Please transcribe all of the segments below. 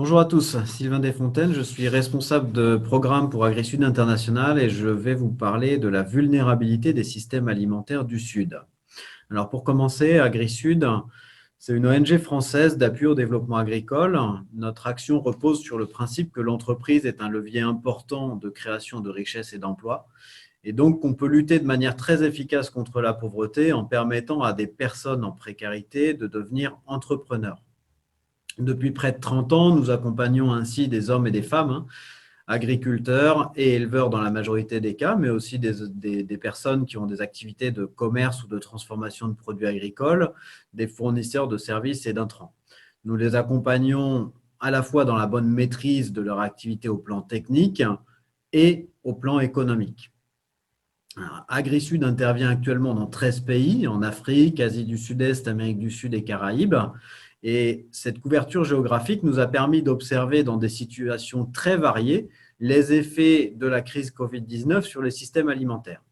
Bonjour à tous, Sylvain Desfontaines, je suis responsable de programme pour AgriSud International et je vais vous parler de la vulnérabilité des systèmes alimentaires du Sud. Alors pour commencer, AgriSud, c'est une ONG française d'appui au développement agricole. Notre action repose sur le principe que l'entreprise est un levier important de création de richesses et d'emplois et donc qu'on peut lutter de manière très efficace contre la pauvreté en permettant à des personnes en précarité de devenir entrepreneurs. Depuis près de 30 ans, nous accompagnons ainsi des hommes et des femmes, agriculteurs et éleveurs dans la majorité des cas, mais aussi des personnes qui ont des activités de commerce ou de transformation de produits agricoles, des fournisseurs de services et d'intrants. Nous les accompagnons à la fois dans la bonne maîtrise de leur activité au plan technique et au plan économique. AgriSud intervient actuellement dans 13 pays, en Afrique, Asie du Sud-Est, Amérique du Sud et Caraïbes. Et cette couverture géographique nous a permis d'observer dans des situations très variées les effets de la crise Covid-19 sur les systèmes alimentaires.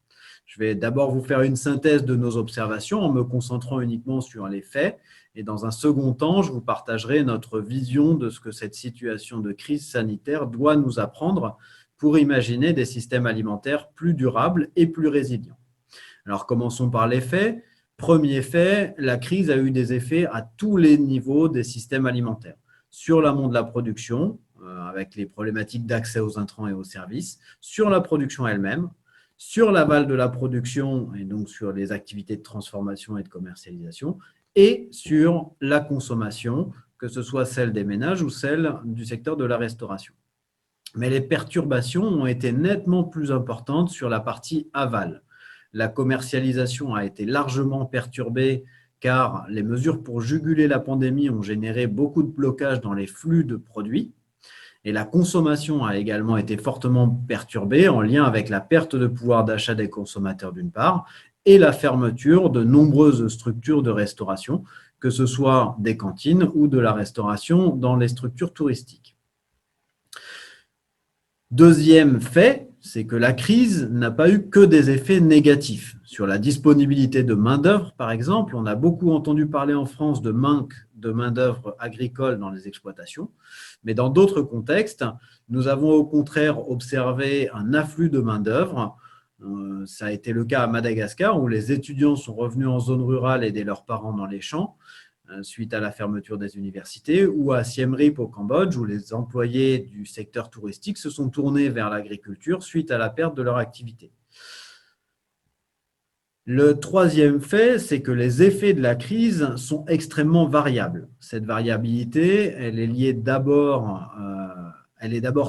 Je vais d'abord vous faire une synthèse de nos observations en me concentrant uniquement sur les faits. Et dans un second temps, je vous partagerai notre vision de ce que cette situation de crise sanitaire doit nous apprendre pour imaginer des systèmes alimentaires plus durables et plus résilients. Alors, commençons par les faits. Premier fait, la crise a eu des effets à tous les niveaux des systèmes alimentaires. Sur l'amont de la production, avec les problématiques d'accès aux intrants et aux services, sur la production elle-même, sur l'aval de la production et donc sur les activités de transformation et de commercialisation, et sur la consommation, que ce soit celle des ménages ou celle du secteur de la restauration. Mais les perturbations ont été nettement plus importantes sur la partie aval. La commercialisation a été largement perturbée car les mesures pour juguler la pandémie ont généré beaucoup de blocages dans les flux de produits. Et la consommation a également été fortement perturbée en lien avec la perte de pouvoir d'achat des consommateurs d'une part et la fermeture de nombreuses structures de restauration, que ce soit des cantines ou de la restauration dans les structures touristiques. Deuxième fait, c'est que la crise n'a pas eu que des effets négatifs. Sur la disponibilité de main-d'œuvre, par exemple, on a beaucoup entendu parler en France de manque de main-d'œuvre agricole dans les exploitations, mais dans d'autres contextes, nous avons au contraire observé un afflux de main-d'œuvre. Ça a été le cas à Madagascar, où les étudiants sont revenus en zone rurale aider leurs parents dans les champs suite à la fermeture des universités, ou à Siem Reap au Cambodge, où les employés du secteur touristique se sont tournés vers l'agriculture suite à la perte de leur activité. Le troisième fait, c'est que les effets de la crise sont extrêmement variables. Cette variabilité, elle est d'abord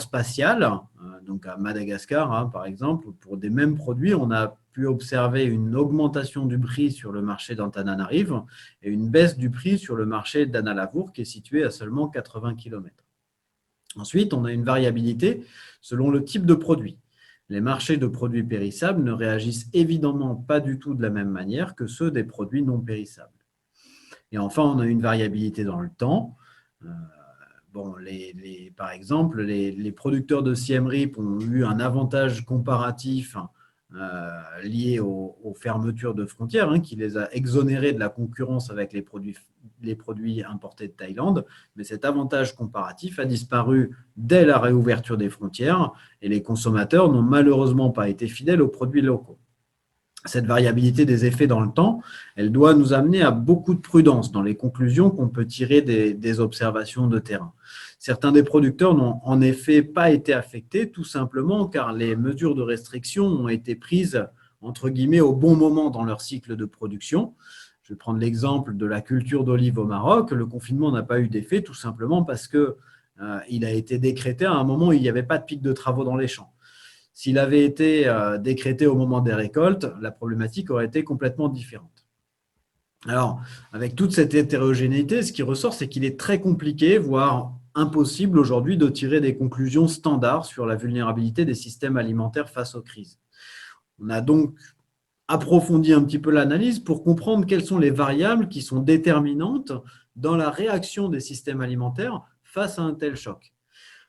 spatiale. Donc à Madagascar, par exemple, pour des mêmes produits, on a pu observer une augmentation du prix sur le marché d'Antananarive et une baisse du prix sur le marché d'Annalavour, qui est situé à seulement 80 km. Ensuite, on a une variabilité selon le type de produit. Les marchés de produits périssables ne réagissent évidemment pas du tout de la même manière que ceux des produits non périssables. Et enfin, on a une variabilité dans le temps. Par exemple, les producteurs de Siem Reap ont eu un avantage comparatif lié aux fermetures de frontières qui les a exonérés de la concurrence avec les produits importés de Thaïlande. Mais cet avantage comparatif a disparu dès la réouverture des frontières et les consommateurs n'ont malheureusement pas été fidèles aux produits locaux. Cette variabilité des effets dans le temps, elle doit nous amener à beaucoup de prudence dans les conclusions qu'on peut tirer des observations de terrain. Certains des producteurs n'ont en effet pas été affectés, tout simplement car les mesures de restriction ont été prises, entre guillemets, au bon moment dans leur cycle de production. Je vais prendre l'exemple de la culture d'olive au Maroc. Le confinement n'a pas eu d'effet, tout simplement parce qu'il a été décrété à un moment où il n'y avait pas de pic de travaux dans les champs. S'il avait été décrété au moment des récoltes, la problématique aurait été complètement différente. Alors, avec toute cette hétérogénéité, ce qui ressort, c'est qu'il est très compliqué, voire impossible aujourd'hui de tirer des conclusions standards sur la vulnérabilité des systèmes alimentaires face aux crises. On a donc approfondi un petit peu l'analyse pour comprendre quelles sont les variables qui sont déterminantes dans la réaction des systèmes alimentaires face à un tel choc.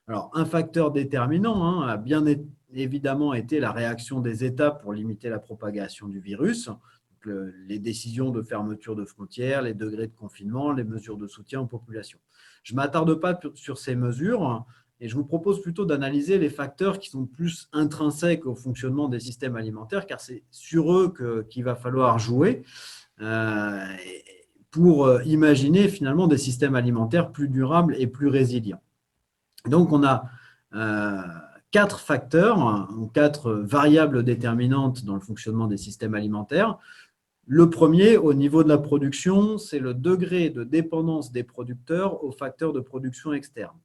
Alors, un facteur déterminant a bien évidemment été la réaction des États pour limiter la propagation du virus, donc les décisions de fermeture de frontières, les degrés de confinement, les mesures de soutien aux populations. Je ne m'attarde pas sur ces mesures et je vous propose plutôt d'analyser les facteurs qui sont plus intrinsèques au fonctionnement des systèmes alimentaires, car c'est sur eux qu'il va falloir jouer pour imaginer finalement des systèmes alimentaires plus durables et plus résilients. Donc, on a 4 facteurs, 4 variables déterminantes dans le fonctionnement des systèmes alimentaires. Le premier, au niveau de la production, c'est le degré de dépendance des producteurs aux facteurs de production externes.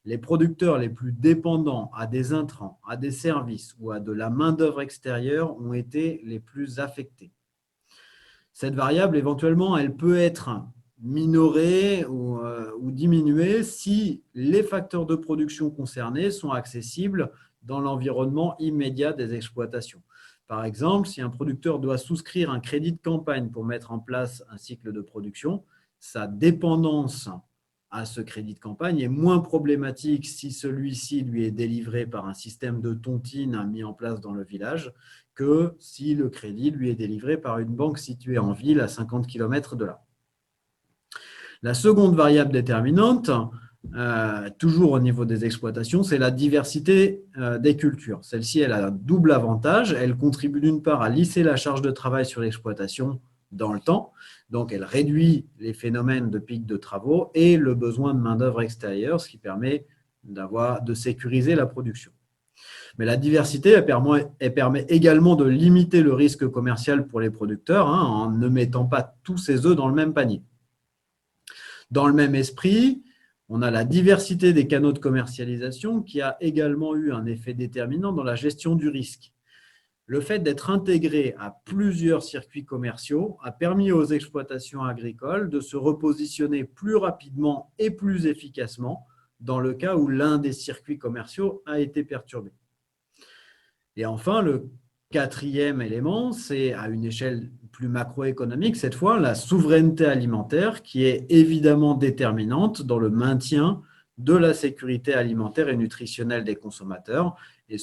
Les producteurs les plus dépendants à des intrants, à des services ou à de la main-d'œuvre extérieure ont été les plus affectés. Cette variable, éventuellement, elle peut être minorée ou diminuée si les facteurs de production concernés sont accessibles dans l'environnement immédiat des exploitations. Par exemple, si un producteur doit souscrire un crédit de campagne pour mettre en place un cycle de production, sa dépendance à ce crédit de campagne est moins problématique si celui-ci lui est délivré par un système de tontine mis en place dans le village que si le crédit lui est délivré par une banque située en ville à 50 km de là. La seconde variable déterminante, toujours au niveau des exploitations, c'est la diversité des cultures. Celle-ci, elle a un double avantage. Elle contribue d'une part à lisser la charge de travail sur l'exploitation dans le temps. Donc, elle réduit les phénomènes de pic de travaux et le besoin de main-d'œuvre extérieure, ce qui permet de sécuriser la production. Mais la diversité, elle permet également de limiter le risque commercial pour les producteurs en ne mettant pas tous ses œufs dans le même panier. Dans le même esprit, on a la diversité des canaux de commercialisation qui a également eu un effet déterminant dans la gestion du risque. Le fait d'être intégré à plusieurs circuits commerciaux a permis aux exploitations agricoles de se repositionner plus rapidement et plus efficacement dans le cas où l'un des circuits commerciaux a été perturbé. Et enfin, le quatrième élément, c'est à une échelle plus macroéconomique, cette fois, la souveraineté alimentaire qui est évidemment déterminante dans le maintien de la sécurité alimentaire et nutritionnelle des consommateurs. Et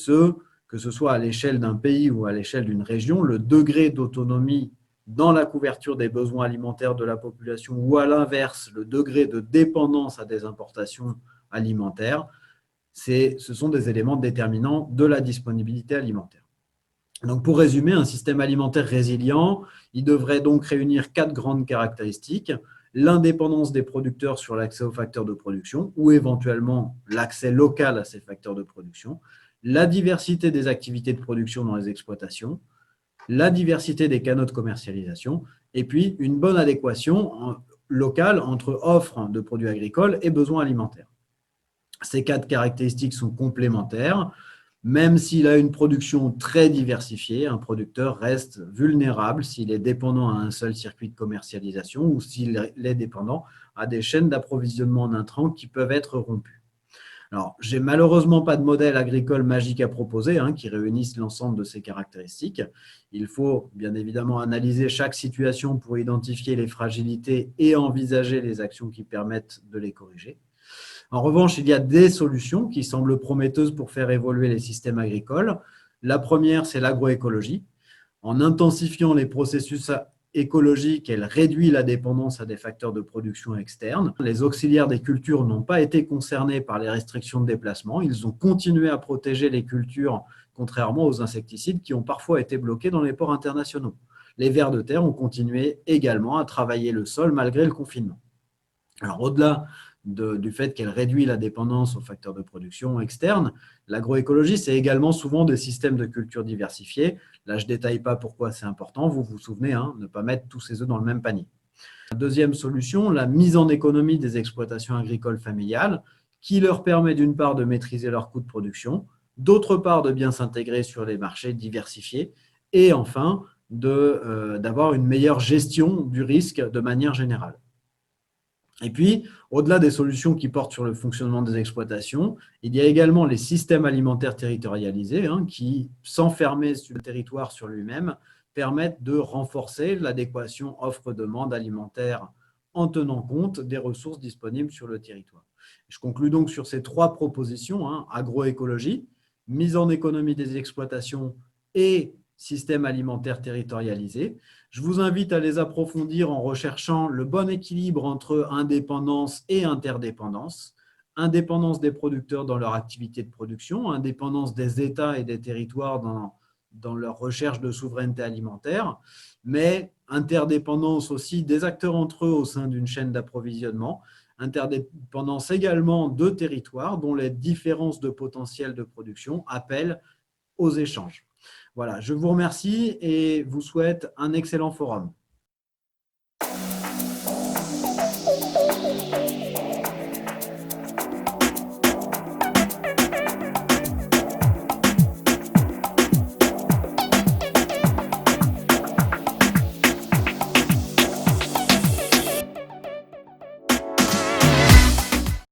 que ce soit à l'échelle d'un pays ou à l'échelle d'une région, le degré d'autonomie dans la couverture des besoins alimentaires de la population ou à l'inverse, le degré de dépendance à des importations alimentaires, ce sont des éléments déterminants de la disponibilité alimentaire. Donc, pour résumer, un système alimentaire résilient, il devrait donc réunir 4 grandes caractéristiques. L'indépendance des producteurs sur l'accès aux facteurs de production ou éventuellement l'accès local à ces facteurs de production, la diversité des activités de production dans les exploitations, la diversité des canaux de commercialisation et puis une bonne adéquation locale entre offre de produits agricoles et besoins alimentaires. Ces 4 caractéristiques sont complémentaires. Même s'il a une production très diversifiée, un producteur reste vulnérable s'il est dépendant à un seul circuit de commercialisation ou s'il est dépendant à des chaînes d'approvisionnement en intrants qui peuvent être rompues. Alors, je n'ai malheureusement pas de modèle agricole magique à proposer qui réunisse l'ensemble de ces caractéristiques. Il faut bien évidemment analyser chaque situation pour identifier les fragilités et envisager les actions qui permettent de les corriger. En revanche, il y a des solutions qui semblent prometteuses pour faire évoluer les systèmes agricoles. La première, c'est l'agroécologie. En intensifiant les processus écologiques, elle réduit la dépendance à des facteurs de production externes. Les auxiliaires des cultures n'ont pas été concernés par les restrictions de déplacement. Ils ont continué à protéger les cultures, contrairement aux insecticides qui ont parfois été bloqués dans les ports internationaux. Les vers de terre ont continué également à travailler le sol malgré le confinement. Alors, au-delà du fait qu'elle réduit la dépendance aux facteurs de production externes, l'agroécologie, c'est également souvent des systèmes de culture diversifiés. Là, je ne détaille pas pourquoi c'est important. Vous vous souvenez, ne pas mettre tous ses œufs dans le même panier. Deuxième solution, la mise en économie des exploitations agricoles familiales qui leur permet d'une part de maîtriser leurs coûts de production, d'autre part de bien s'intégrer sur les marchés diversifiés et enfin d'avoir une meilleure gestion du risque de manière générale. Et puis, au-delà des solutions qui portent sur le fonctionnement des exploitations, il y a également les systèmes alimentaires territorialisés qui, sans fermer le territoire sur lui-même, permettent de renforcer l'adéquation offre-demande alimentaire en tenant compte des ressources disponibles sur le territoire. Je conclus donc sur ces 3 propositions, agroécologie, mise en économie des exploitations et système alimentaire territorialisé. Je vous invite à les approfondir en recherchant le bon équilibre entre indépendance et interdépendance, indépendance des producteurs dans leur activité de production, indépendance des États et des territoires dans leur recherche de souveraineté alimentaire, mais interdépendance aussi des acteurs entre eux au sein d'une chaîne d'approvisionnement, interdépendance également de territoires dont les différences de potentiel de production appellent aux échanges. Voilà, je vous remercie et vous souhaite un excellent forum.